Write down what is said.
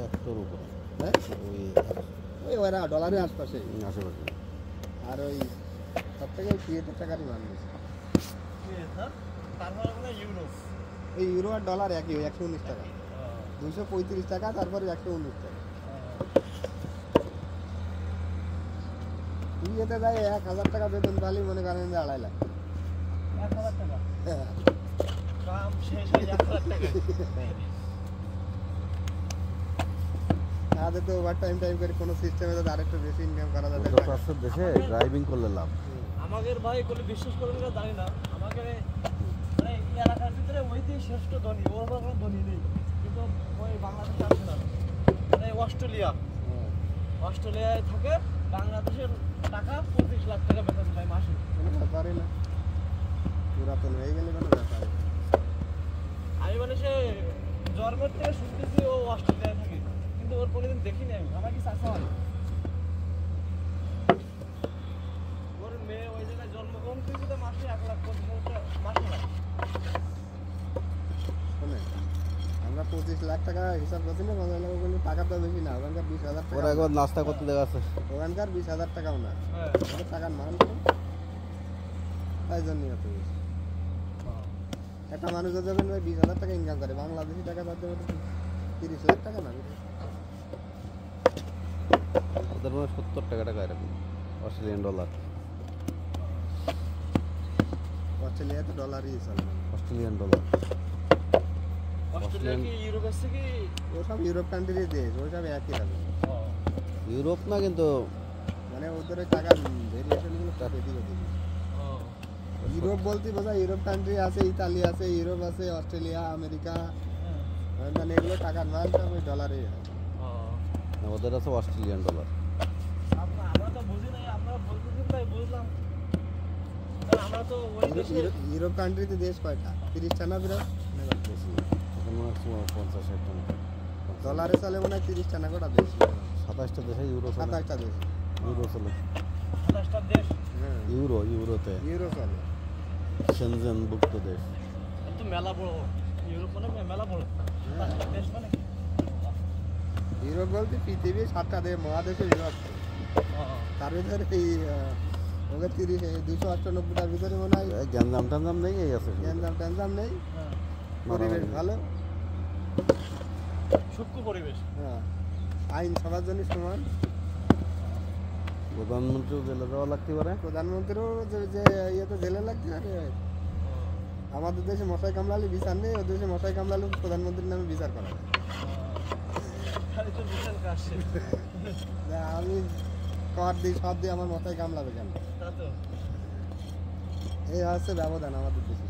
একশোর উপরে হ্যাঁ ওই ওরা ডলারের আশপাশে আশেপাশে। আর ওই সব থেকে ৭৩ টাকারই মাল নিচ্ছে। ওই ইউরো আর ডলার একই, ১১৯ টাকা, ২৩৫ টাকা, তারপরে ১১৯ টাকা। ইয়েতে যায় ১,০০০ টাকা বেতন পালি, মনে করেন যে ২.৫ লাখ। ১,০০০ টাকা হ্যাঁ, কাম শেষ হয়ে ১,০০০ টাকা। তাদের তো ওভার টাইম করে কোনো সিস্টেমে তো আরেকটু বেশি ইনকাম করা যাবে। পাঁচশোর দেশে ড্রাইভিং করলে লাভ। আমাদের ভাই করলে বিশ্বাস করবেন না জানি না, আমাকে মানে এলাকার ভিতরে ওই দিয়ে শ্রেষ্ঠ ধনী, ওর কোনো ধনী নেই, কিন্তু ওই বাংলাদেশে আসে না, মানে অস্ট্রেলিয়ায় থাকে, বাংলাদেশের টাকা ২৫ লাখ টাকা বেতন পায় মাসে। কোনো ব্যাপারই না, পুরাতন হয়ে গেলে কোনো ব্যাপারই। আমি মানে সে জন্মের থেকে শুনতেছি ও অস্ট্রেলিয়ায় থাকে, কিন্তু ওর কোনোদিন দেখিনি আমি। আমার কি চাষা হয়, ওর মেয়ে ওই জায়গায় জন্মগ্রহণ করেছে, মাসে ১,২৫,০০০ মাসে হয়। শোনে, আমরা ২৫ লাখ টাকা হিসাব করছি না, ৫০ লাখ বলে টাকা তো বেশি না, ওখানকার ২০,০০০ টাকা। ওরা একবার নাস্তা করতে দেখা আছে, ওখানকার ২০,০০০ টাকাও না, হ্যাঁ, ওদের টাকার মান কম, তাই জন্যই এত বেশি। একটা মানুষ যখন ২০,০০০ টাকা ইনকাম করে, বাংলাদেশি টাকা তার জন্য ৩০ লাখ টাকা না। ওদের মানে ৭০ টাকা টাকা এরকম অস্ট্রেলিয়ান ডলার। অস্ট্রেলিয়াতে ডলারই চলে না। অস্ট্রেলিয়ান ডলার অস্ট্রেলিয়া কি ইউরোপ আছে কি? ওসব ইউরোপ কান্ট্রির দেশ, ওইসব একই হবে। ইউরোপ না, কিন্তু মানে ওদের ওই টাকার ভেরিয়েশনগুলো এদিক ওদিক। ইউরোপ বলতে বোঝায় ইউরোপ কান্ট্রি আছে, ইতালি আছে, ইউরোপ আছে, অস্ট্রেলিয়া, আমেরিকা, মানে এগুলো টাকার মান সব ওই ডলারে হয়। ওদের আছে অস্ট্রেলিয়ান ডলার। আমরা তো বুঝি নাই, আমরা বলতেছি তাই বুঝলাম। আমরা তো ওই দেশে ইউরোপ কান্ট্রিতে দেশ কয়টা? 30টা না বিরাট? বেশি, এখন মনে হয় ৫০-৬০ টা। ডলারে চলে মনে হয় 30টা না কটা দেশ? ২৭টা দেশে ইউরো চলে। 27টা দেশ। ইউরো চলে, ২৭টা দেশ। হ্যাঁ, ইউরোতে ইউরো চলে। সেনজেনভুক্ত দেশ। তো মেলা বড়, ইউরোপ মানে মেলা বড়। ২৭টা দেশ মানে ইউরোপ বলতে পৃথিবীর 7টা দেশ, মহাদেশে বিভক্ত। তার ভিতরে এই ওকে 298টার ভিতরে মনে হয় গ্যাঞ্জাম ট্যাঞ্জাম নেই, এই আছে গ্যাঞ্জাম ট্যাঞ্জাম নেই, পরিবেশ ভালো, সূক্ষ্ম পরিবেশ। হ্যাঁ, আইন সবার জন্য সমান। প্রধানমন্ত্রীও জেলে যাওয়া লাগতে পারে। প্রধানমন্ত্রীও যে ইয়েতে জেলে লাগতে পারে। আমাদের দেশে মশাই কামড়ালে বিচার নেই, ওদের দেশে মশাই কামড়ালে প্রধানমন্ত্রীর নামে বিচার করা হয়। আমি কর দিই, সব দিই, আমার মশাই কামড়াবে কেন? এই হচ্ছে ব্যবধান আমাদের দেশে।